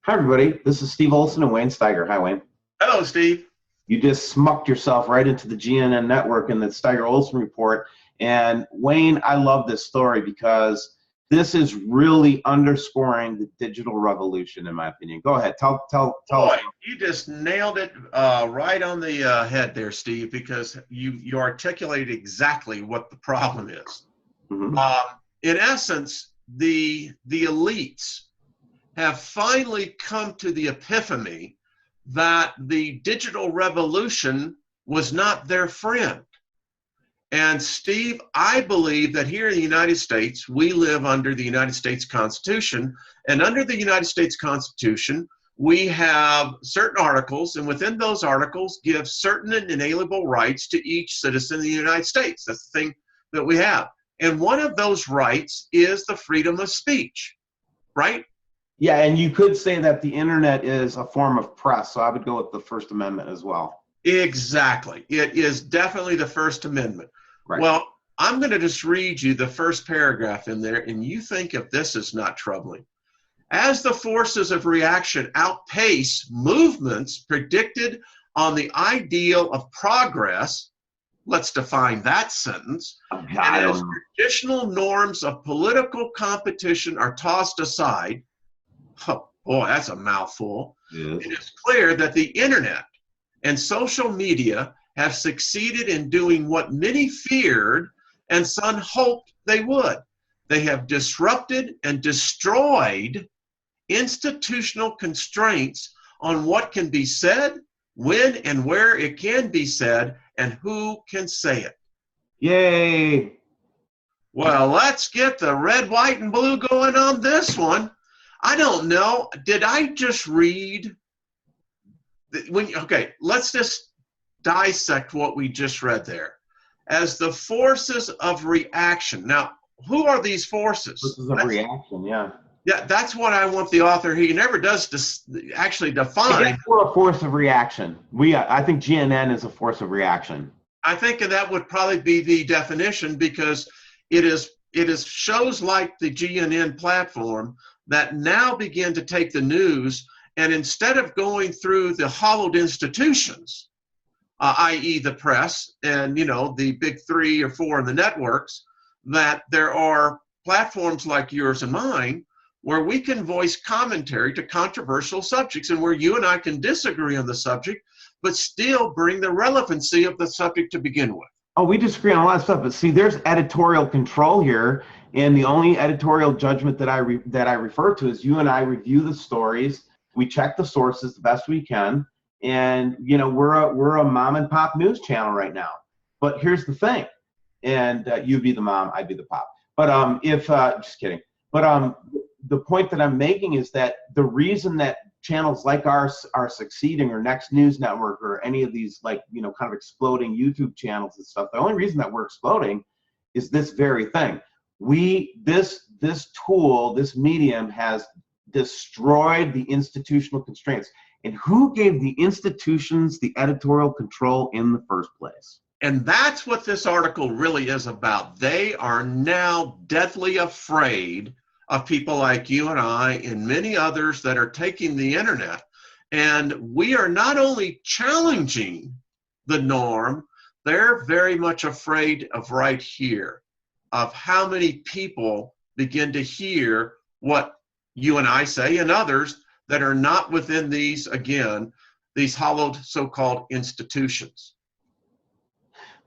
Hi, everybody. This is Steve Olson and Wayne Steiger. Hi, Wayne. Hello, Steve. You just smucked yourself right into the GNN network in the Steiger Olson report. And Wayne, I love this story because this is really underscoring the digital revolution, in my opinion. Go ahead. Tell us. Boy, you just nailed it right on the head there, Steve, because you articulated exactly what the problem is. Mhm. In essence, the elites have finally come to the epiphany that the digital revolution was not their friend. And Steve, I believe that here in the United States, we live under the United States Constitution. And under the United States Constitution, we have certain articles, and within those articles give certain inalienable rights to each citizen of the United States. That's the thing that we have. And one of those rights is the freedom of speech, right? Yeah, and you could say that the internet is a form of press, so I would go with the First Amendment as well. Exactly. It is definitely the First Amendment. Right. Well, I'm going to just read you the first paragraph in there, and you think if this is not troubling. As the forces of reaction outpace movements predicted on the ideal of progress, let's define that sentence, and as traditional norms of political competition are tossed aside, oh boy, that's a mouthful. Yes. It is clear that the internet and social media have succeeded in doing what many feared and some hoped they would. They have disrupted and destroyed institutional constraints on what can be said, when and where it can be said, and who can say it. Yay. Well, let's get the red, white, and blue going on this one. I don't know. Did I just read? Okay, let's just dissect what we just read there. As the forces of reaction. Now, who are these forces? Forces of reaction, yeah. Yeah, that's what I want the author. He never does actually define. I guess we're a force of reaction. I think GNN is a force of reaction. I think that would probably be the definition because it is shows like the GNN platform that now begin to take the news, and instead of going through the hollowed institutions, i.e. the press and the big 3 or 4 in the networks, that there are platforms like yours and mine where we can voice commentary to controversial subjects and where you and I can disagree on the subject, but still bring the relevancy of the subject to begin with. Oh, we disagree on a lot of stuff, but see, there's editorial control here, and the only editorial judgment that I refer to is you and I review the stories, we check the sources the best we can, and we're a mom and pop news channel right now. But here's the thing, and you be the mom, I'd be the pop. But just kidding. But the point that I'm making is that the reason that channels like ours are succeeding, or Next News Network, or any of these kind of exploding YouTube channels and stuff, the only reason that we're exploding is this very thing. This tool, this medium has destroyed the institutional constraints. And who gave the institutions the editorial control in the first place? And that's what this article really is about. They are now deathly afraid of people like you and I and many others that are taking the internet. And we are not only challenging the norm, they're very much afraid of right here, of how many people begin to hear what you and I say and others that are not within these, again, these hollowed so-called institutions.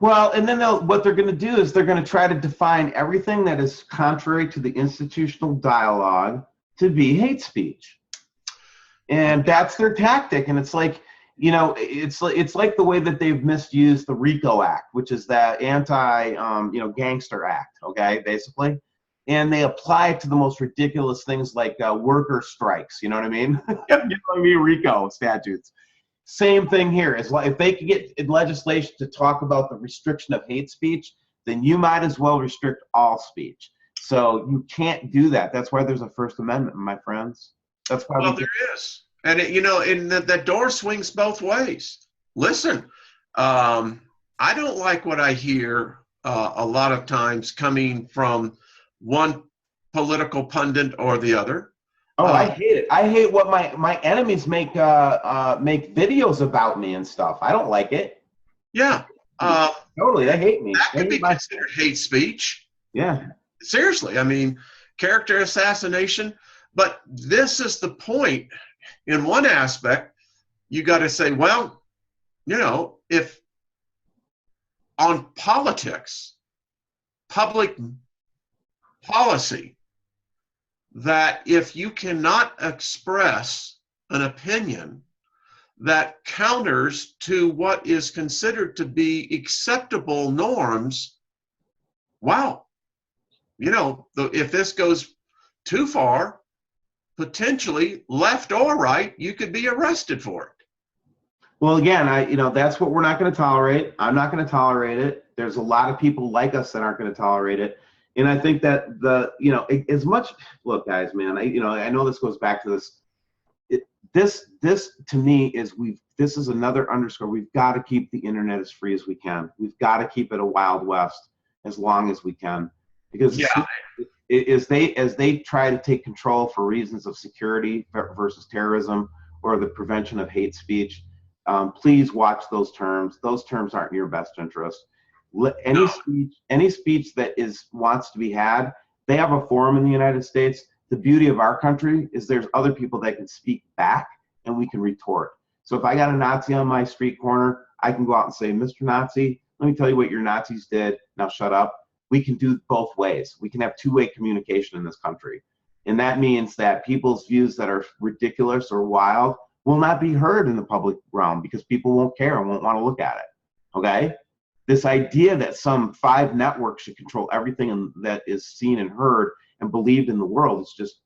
Well, and then what they're going to do is they're going to try to define everything that is contrary to the institutional dialogue to be hate speech. And that's their tactic. And it's like, it's like the way that they've misused the RICO Act, which is that gangster act, okay, basically. And they apply it to the most ridiculous things like worker strikes, you know what I mean? RICO statutes. Same thing here. It's like if they could get legislation to talk about the restriction of hate speech, then you might as well restrict all speech. So you can't do that. That's why there's a First Amendment, my friends. That's why. Well, there is, and that door swings both ways. Listen, I don't like what I hear a lot of times coming from one political pundit or the other. Oh, I hate it. I hate what my enemies make videos about me and stuff. I don't like it. Yeah. Totally, they hate me. That They could be hate my, considered hate speech. yeah. Seriously, I mean, character assassination. But this is the point. In one aspect, you got to say, well, you know, if on politics, public policy, that if you cannot express an opinion that counters to what is considered to be acceptable norms, wow, you know, if this goes too far, potentially left or right, you could be arrested for it. Well, again, that's what we're not going to tolerate. I'm not going to tolerate it. There's a lot of people like us that aren't going to tolerate it. And I think that as much, look, guys, man, I know this goes back to this. This to me this is another underscore. We've got to keep the internet as free as we can. We've got to keep it a wild west as long as we can, because as they try to take control for reasons of security versus terrorism or the prevention of hate speech, please watch those terms. Those terms aren't in your best interest. Any speech that wants to be had, they have a forum in the United States. The beauty of our country is there's other people that can speak back and we can retort. So if I got a Nazi on my street corner, I can go out and say, Mr. Nazi, let me tell you what your Nazis did. Now shut up. We can do both ways. We can have two-way communication in this country. And that means that people's views that are ridiculous or wild will not be heard in the public realm because people won't care and won't want to look at it. Okay? This idea that some 5 networks should control everything that is seen and heard and believed in the world is just,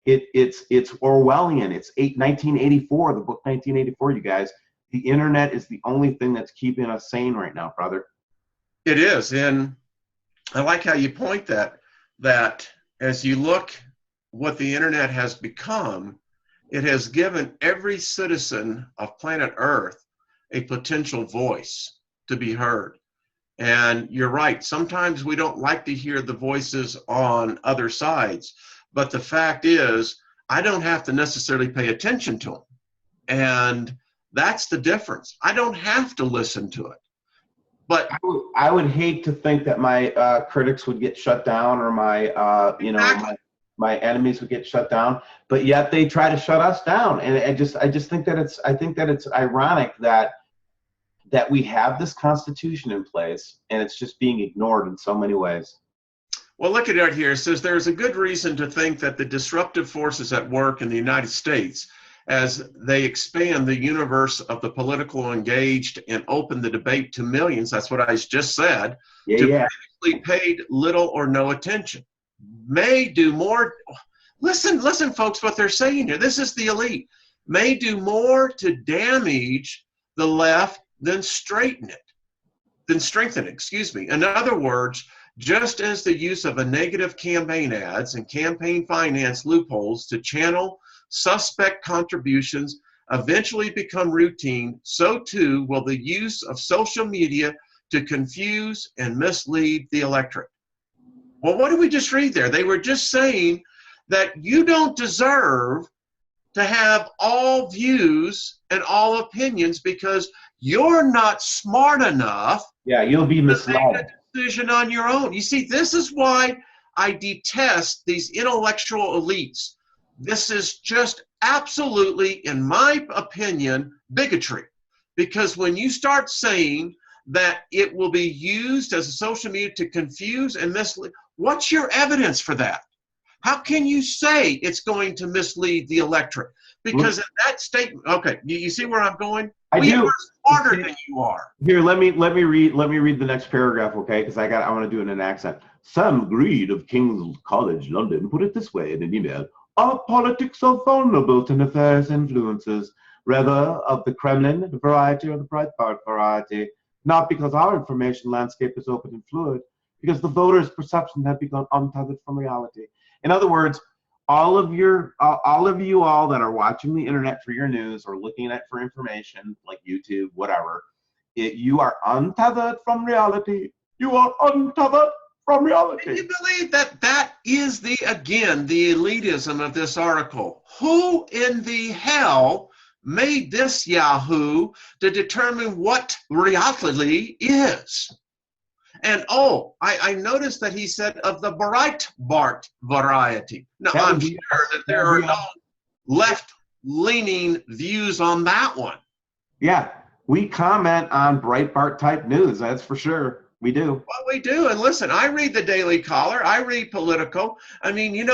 it's Orwellian. It's 1984, the book 1984, you guys. The internet is the only thing that's keeping us sane right now, brother. It is. And I like how you point that as you look what the internet has become, it has given every citizen of planet Earth a potential voice to be heard. And you're right, sometimes we don't like to hear the voices on other sides, but the fact is, I don't have to necessarily pay attention to them. And that's the difference. I don't have to listen to it. But I would hate to think that my critics would get shut down or my enemies would get shut down, but yet they try to shut us down. And I just think that it's ironic that we have this Constitution in place and it's just being ignored in so many ways. Well, look at it here. It says there's a good reason to think that the disruptive forces at work in the United States, as they expand the universe of the political engaged and open the debate to millions, that's what I just said, previously paid little or no attention, may do more. Listen, folks, what they're saying here. This is the elite. May do more to damage the left than strengthen it, excuse me. In other words, just as the use of a negative campaign ads and campaign finance loopholes to channel suspect contributions eventually become routine, so too will the use of social media to confuse and mislead the electorate. Well, what did we just read there? They were just saying that you don't deserve to have all views and all opinions because you're not smart enough. Yeah, you'll be misled. To make a decision on your own. You see, this is why I detest these intellectual elites. This is just absolutely, in my opinion, bigotry. Because when you start saying that it will be used as a social media to confuse and mislead, what's your evidence for that? How can you say it's going to mislead the electorate? Because in that statement, okay, you see where I'm going? We are smarter than you are. Here, let me read the next paragraph, okay? Because I want to do it in an accent. Sam Greed of King's College London put it this way in an email: our politics are vulnerable to nefarious influences, rather of the Kremlin variety or the Breitbart variety, not because our information landscape is open and fluid, because the voters' perception have become untethered from reality. In other words, all of you all that are watching the internet for your news or looking at it for information, like YouTube, whatever, you are untethered from reality. You are untethered. from Can reality. you believe that that is the elitism of this article? Who in the hell made this Yahoo to determine what reality is? And I noticed that he said of the Breitbart variety. Now, That I'm would sure be that there are no left-leaning views on that one. Yeah, we comment on Breitbart type news. That's for sure. We do. Well, we do. And listen, I read the Daily Caller. I read Politico. I mean,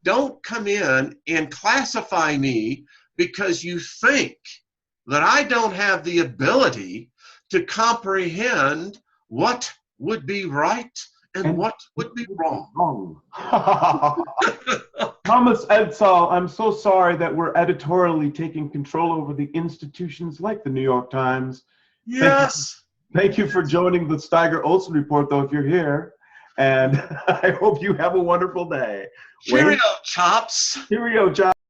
don't come in and classify me because you think that I don't have the ability to comprehend what would be right and what would be wrong. Thomas Edsall, I'm so sorry that we're editorially taking control over the institutions like the New York Times. Yes. Thank you for joining the Steiger Olson Report, though, if you're here. And I hope you have a wonderful day. Cheerio, chops. Cheerio, John.